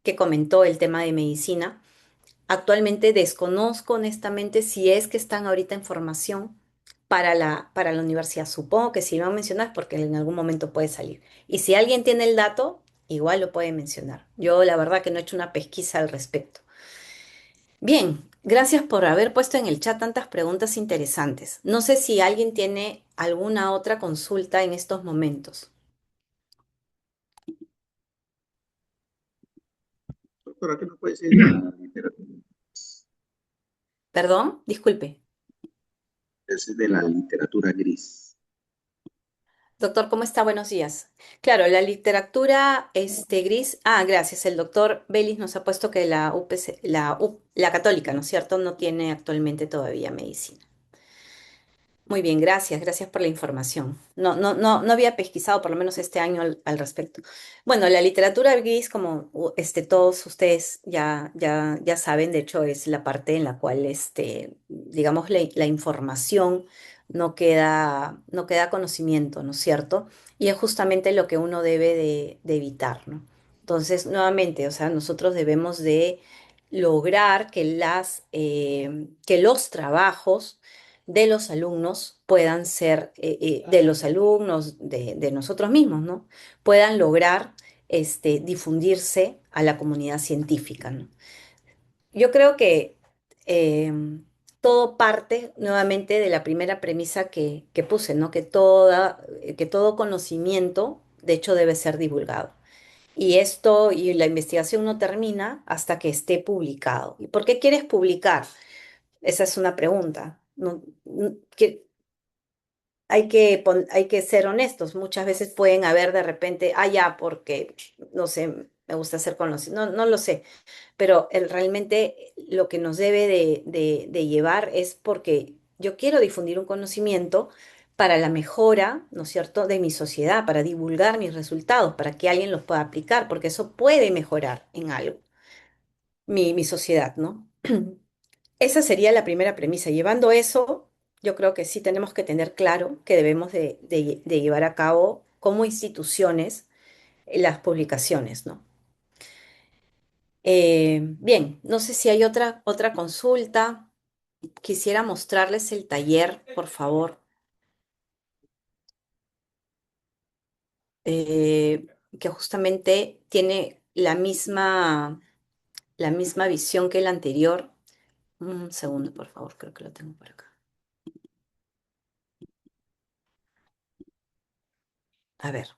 A: que comentó el tema de medicina. Actualmente desconozco honestamente si es que están ahorita en formación para la universidad. Supongo que si lo van a mencionar es porque en algún momento puede salir. Y si alguien tiene el dato, igual lo puede mencionar. Yo la verdad que no he hecho una pesquisa al respecto. Bien, gracias por haber puesto en el chat tantas preguntas interesantes. No sé si alguien tiene alguna otra consulta en estos momentos.
B: Doctora, ¿qué nos puede decir de la literatura?
A: Perdón, disculpe.
B: Es de la literatura gris.
A: Doctor, ¿cómo está? Buenos días. Claro, la literatura gris. Ah, gracias. El doctor Belis nos ha puesto que la UPC, la católica, ¿no es cierto? No tiene actualmente todavía medicina. Muy bien, gracias por la información. No había pesquisado por lo menos este año al respecto. Bueno, la literatura gris, como todos ustedes ya saben, de hecho es la parte en la cual digamos, la información no queda conocimiento, ¿no es cierto? Y es justamente lo que uno debe de evitar, ¿no? Entonces, nuevamente, o sea, nosotros debemos de lograr que los trabajos de los alumnos puedan ser, de los alumnos, de nosotros mismos, ¿no? Puedan lograr difundirse a la comunidad científica, ¿no? Yo creo que eh, todo parte nuevamente de la primera premisa que puse, ¿no? Que todo conocimiento, de hecho, debe ser divulgado. Y la investigación no termina hasta que esté publicado. ¿Y por qué quieres publicar? Esa es una pregunta. Hay que ser honestos. Muchas veces pueden haber de repente, ya, porque, no sé, me gusta hacer con los, no, no lo sé, pero realmente lo que nos debe de llevar es porque yo quiero difundir un conocimiento para la mejora, ¿no es cierto?, de mi sociedad, para divulgar mis resultados, para que alguien los pueda aplicar, porque eso puede mejorar en algo mi sociedad, ¿no? Esa sería la primera premisa. Llevando eso, yo creo que sí tenemos que tener claro que debemos de llevar a cabo como instituciones las publicaciones, ¿no? Bien, no sé si hay otra consulta. Quisiera mostrarles el taller, por favor, eh, que justamente tiene la misma visión que el anterior. Un segundo, por favor, creo que lo tengo por acá. A ver,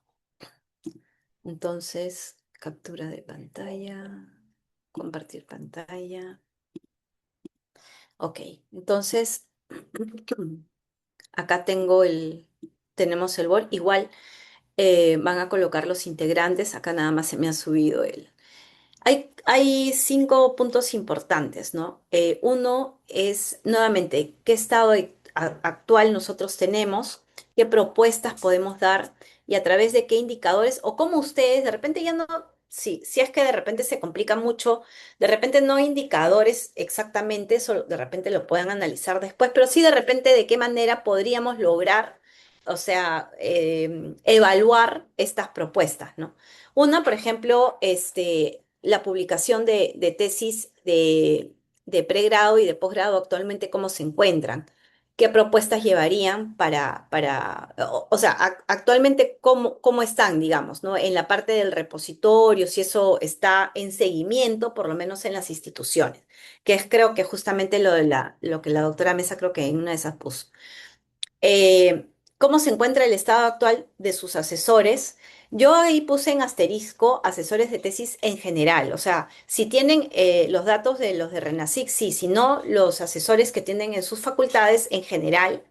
A: entonces, captura de pantalla, compartir pantalla. Ok, entonces, acá tenemos el bol. Igual van a colocar los integrantes. Acá nada más se me ha subido hay 5 puntos importantes, ¿no? Uno es, nuevamente, qué estado actual nosotros tenemos, qué propuestas podemos dar y a través de qué indicadores o cómo ustedes, de repente ya no, sí, si es que de repente se complica mucho, de repente no indicadores exactamente, eso de repente lo puedan analizar después, pero sí de repente de qué manera podríamos lograr, o sea, evaluar estas propuestas, ¿no? Una, por ejemplo, la publicación de tesis de pregrado y de posgrado actualmente, ¿cómo se encuentran? ¿Qué propuestas llevarían o sea, actualmente cómo están, digamos, ¿no? En la parte del repositorio, si eso está en seguimiento, por lo menos en las instituciones, que es creo que justamente lo que la doctora Mesa creo que en una de esas puso. ¿Cómo se encuentra el estado actual de sus asesores? Yo ahí puse en asterisco asesores de tesis en general, o sea, si tienen los datos de los de RENACIC, sí, si no, los asesores que tienen en sus facultades en general,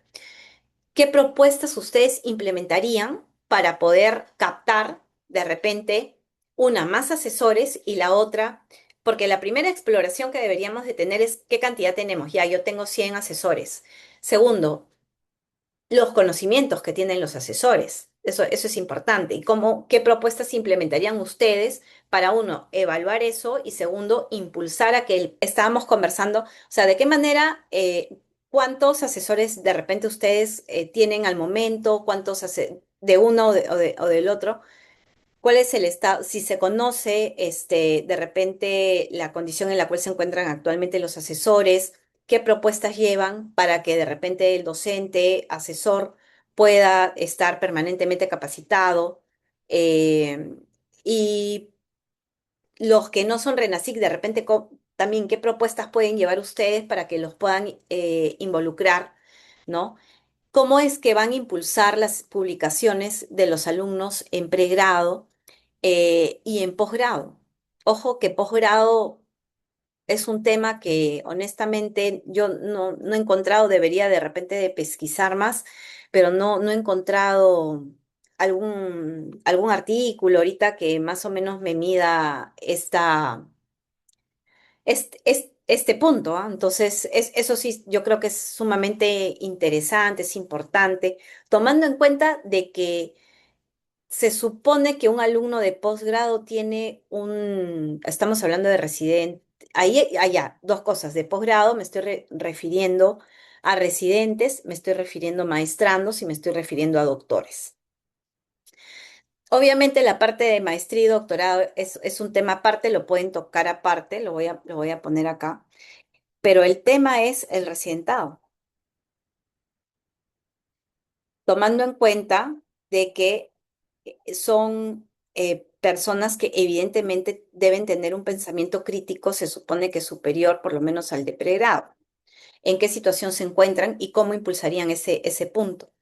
A: ¿qué propuestas ustedes implementarían para poder captar de repente una más asesores y la otra? Porque la primera exploración que deberíamos de tener es qué cantidad tenemos. Ya, yo tengo 100 asesores. Segundo, los conocimientos que tienen los asesores. Eso es importante. Y qué propuestas implementarían ustedes para, uno, evaluar eso y segundo, impulsar a que estábamos conversando, o sea, de qué manera, cuántos asesores de repente ustedes tienen al momento, de uno o del otro. ¿Cuál es el estado? Si se conoce, de repente, la condición en la cual se encuentran actualmente los asesores, qué propuestas llevan para que de repente el docente, asesor, pueda estar permanentemente capacitado. eh, y los que no son RENACIC, de repente, también qué propuestas pueden llevar ustedes para que los puedan involucrar, ¿no? ¿Cómo es que van a impulsar las publicaciones de los alumnos en pregrado y en posgrado? Ojo que posgrado es un tema que honestamente yo no he encontrado, debería de repente de pesquisar más, pero no he encontrado algún artículo ahorita que más o menos me mida este punto, ¿ah? Entonces, eso sí, yo creo que es sumamente interesante, es importante, tomando en cuenta de que se supone que un alumno de posgrado tiene estamos hablando de residente, ahí, allá, dos cosas, de posgrado me estoy refiriendo a residentes, me estoy refiriendo a maestrandos y me estoy refiriendo a doctores. Obviamente la parte de maestría y doctorado es un tema aparte, lo pueden tocar aparte, lo voy a poner acá, pero el tema es el residentado, tomando en cuenta de que son personas que evidentemente deben tener un pensamiento crítico, se supone que superior por lo menos al de pregrado. ¿En qué situación se encuentran y cómo impulsarían ese punto?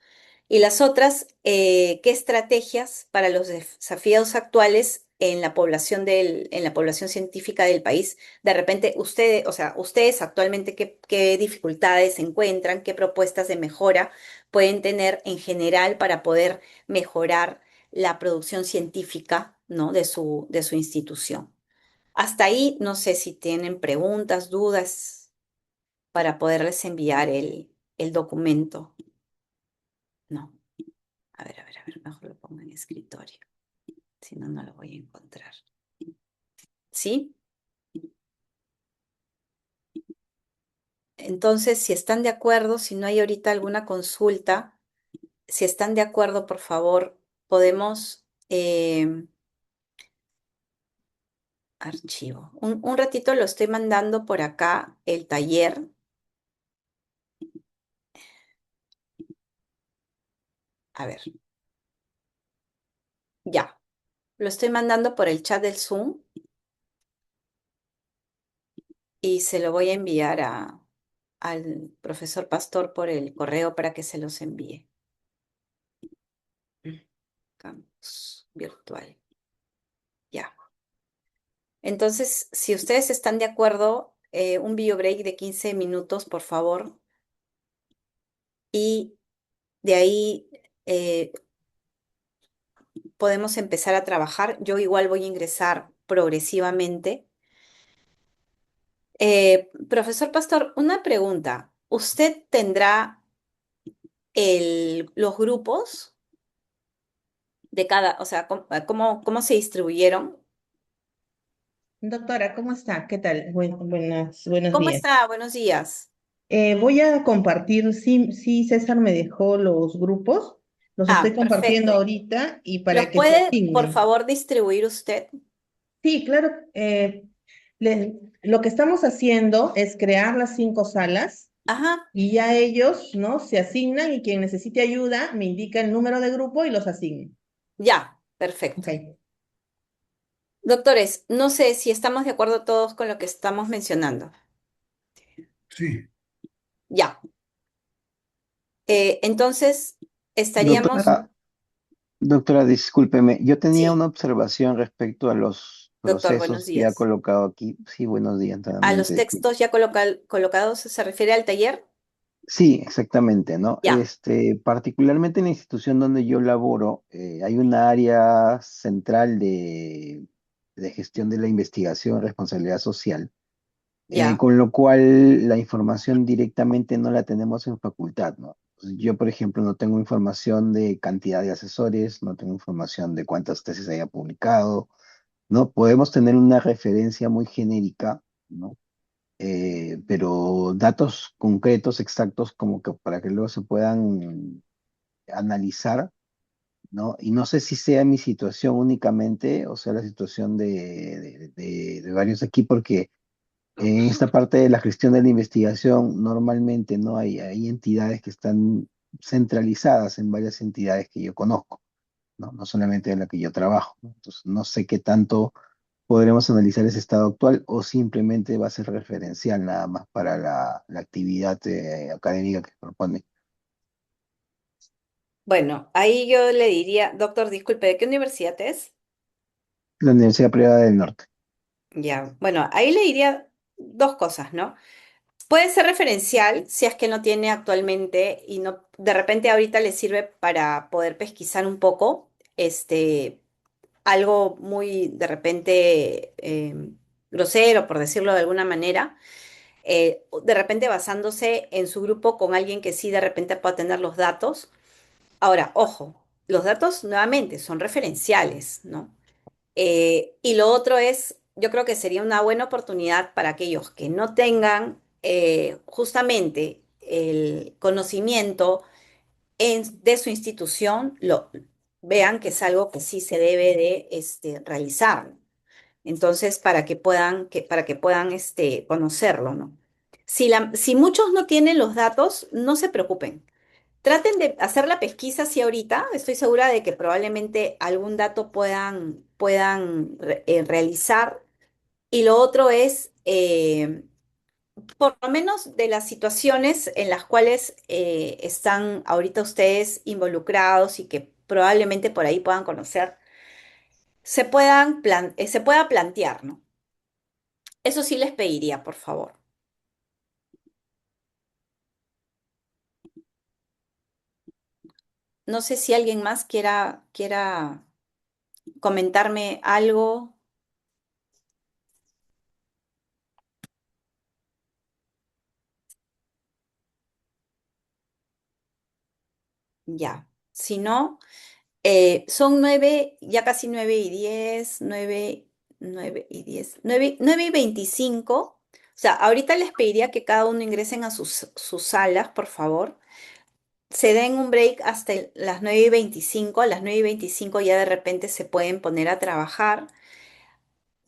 A: Y las otras, ¿qué estrategias para los desafíos actuales en la población científica del país? De repente, ustedes, o sea, ustedes actualmente, ¿qué dificultades encuentran? ¿Qué propuestas de mejora pueden tener en general para poder mejorar la producción científica? ¿no? De su institución. Hasta ahí no sé si tienen preguntas, dudas para poderles enviar el documento. No, a ver, mejor lo pongo en escritorio, si no, no lo voy a encontrar. ¿Sí? Entonces, si están de acuerdo, si no hay ahorita alguna consulta, si están de acuerdo, por favor, podemos archivo. Un ratito lo estoy mandando por acá, el taller. A ver, ya. Lo estoy mandando por el chat del Zoom y se lo voy a enviar al profesor Pastor por el correo para que se los envíe. Campus virtual. Ya. Entonces, si ustedes están de acuerdo, un video break de 15 minutos, por favor. Y de ahí podemos empezar a trabajar. Yo igual voy a ingresar progresivamente. Profesor Pastor, una pregunta. ¿Usted tendrá los grupos de cada, o sea, cómo se distribuyeron?
C: Doctora, ¿cómo está? ¿Qué tal? Buenos
A: ¿Cómo
C: días.
A: está? Buenos días.
C: Voy a compartir, sí, sí, César me dejó los grupos, los estoy
A: Ah,
C: compartiendo
A: perfecto.
C: ahorita y
A: ¿Los
C: para que se
A: puede, por
C: asignen.
A: favor, distribuir usted?
C: Sí, claro, lo que estamos haciendo es crear las 5 salas
A: Ajá,
C: y ya ellos, ¿no? Se asignan y quien necesite ayuda me indica el número de grupo y los asigna.
A: ya,
C: Ok.
A: perfecto. Doctores, no sé si estamos de acuerdo todos con lo que estamos mencionando.
B: Sí.
A: Ya. Entonces, estaríamos,
B: Doctora, doctora, discúlpeme, yo tenía
A: sí,
B: una observación respecto a los
A: doctor, buenos
B: procesos que ha
A: días.
B: colocado aquí. Sí, buenos días,
A: A los
B: nuevamente.
A: textos ya colocados, ¿se refiere al taller?
B: Sí, exactamente, ¿no?
A: Ya,
B: Particularmente en la institución donde yo laboro, hay una área central de gestión de la investigación, responsabilidad social,
A: ya,
B: con lo cual la información directamente no la tenemos en facultad, ¿no? Entonces, yo, por ejemplo, no tengo información de cantidad de asesores, no tengo información de cuántas tesis haya publicado, ¿no? Podemos tener una referencia muy genérica, ¿no? Pero datos concretos, exactos, como que para que luego se puedan analizar, ¿no? Y no sé si sea mi situación únicamente, o sea, la situación de varios aquí, porque en esta parte de la gestión de la investigación, normalmente no hay entidades que están centralizadas en varias entidades que yo conozco, ¿no? No solamente en la que yo trabajo, ¿no? Entonces, no sé qué tanto podremos analizar ese estado actual o simplemente va a ser referencial nada más para la actividad académica que propone
A: bueno, ahí yo le diría, doctor, disculpe, ¿de qué universidad es?
B: la Universidad Privada del Norte.
A: Ya, bueno, ahí le diría dos cosas, ¿no? Puede ser referencial si es que no tiene actualmente y no, de repente ahorita le sirve para poder pesquisar un poco, algo muy de repente grosero, por decirlo de alguna manera, de repente basándose en su grupo con alguien que sí de repente pueda tener los datos. Ahora, ojo, los datos nuevamente son referenciales, ¿no? Y lo otro es, yo creo que sería una buena oportunidad para aquellos que no tengan justamente el conocimiento de su institución, lo vean que es algo que sí se debe de realizar. Entonces, para que puedan conocerlo, ¿no? Si muchos no tienen los datos, no se preocupen. Traten de hacer la pesquisa así ahorita. Estoy segura de que probablemente algún dato puedan realizar. Y lo otro es, por lo menos de las situaciones en las cuales están ahorita ustedes involucrados y que probablemente por ahí puedan conocer, se pueda plantear, ¿no? Eso sí les pediría, por favor. No sé si alguien más quiera comentarme algo. Ya. Si no, son 9, ya casi 9:10, 9:10, 9:25. O sea, ahorita les pediría que cada uno ingresen a sus salas, por favor. Se den un break hasta las 9:25. A las 9:25 ya de repente se pueden poner a trabajar.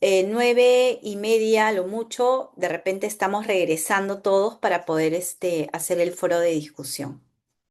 A: 9:30, a lo mucho, de repente estamos regresando todos para poder hacer el foro de discusión.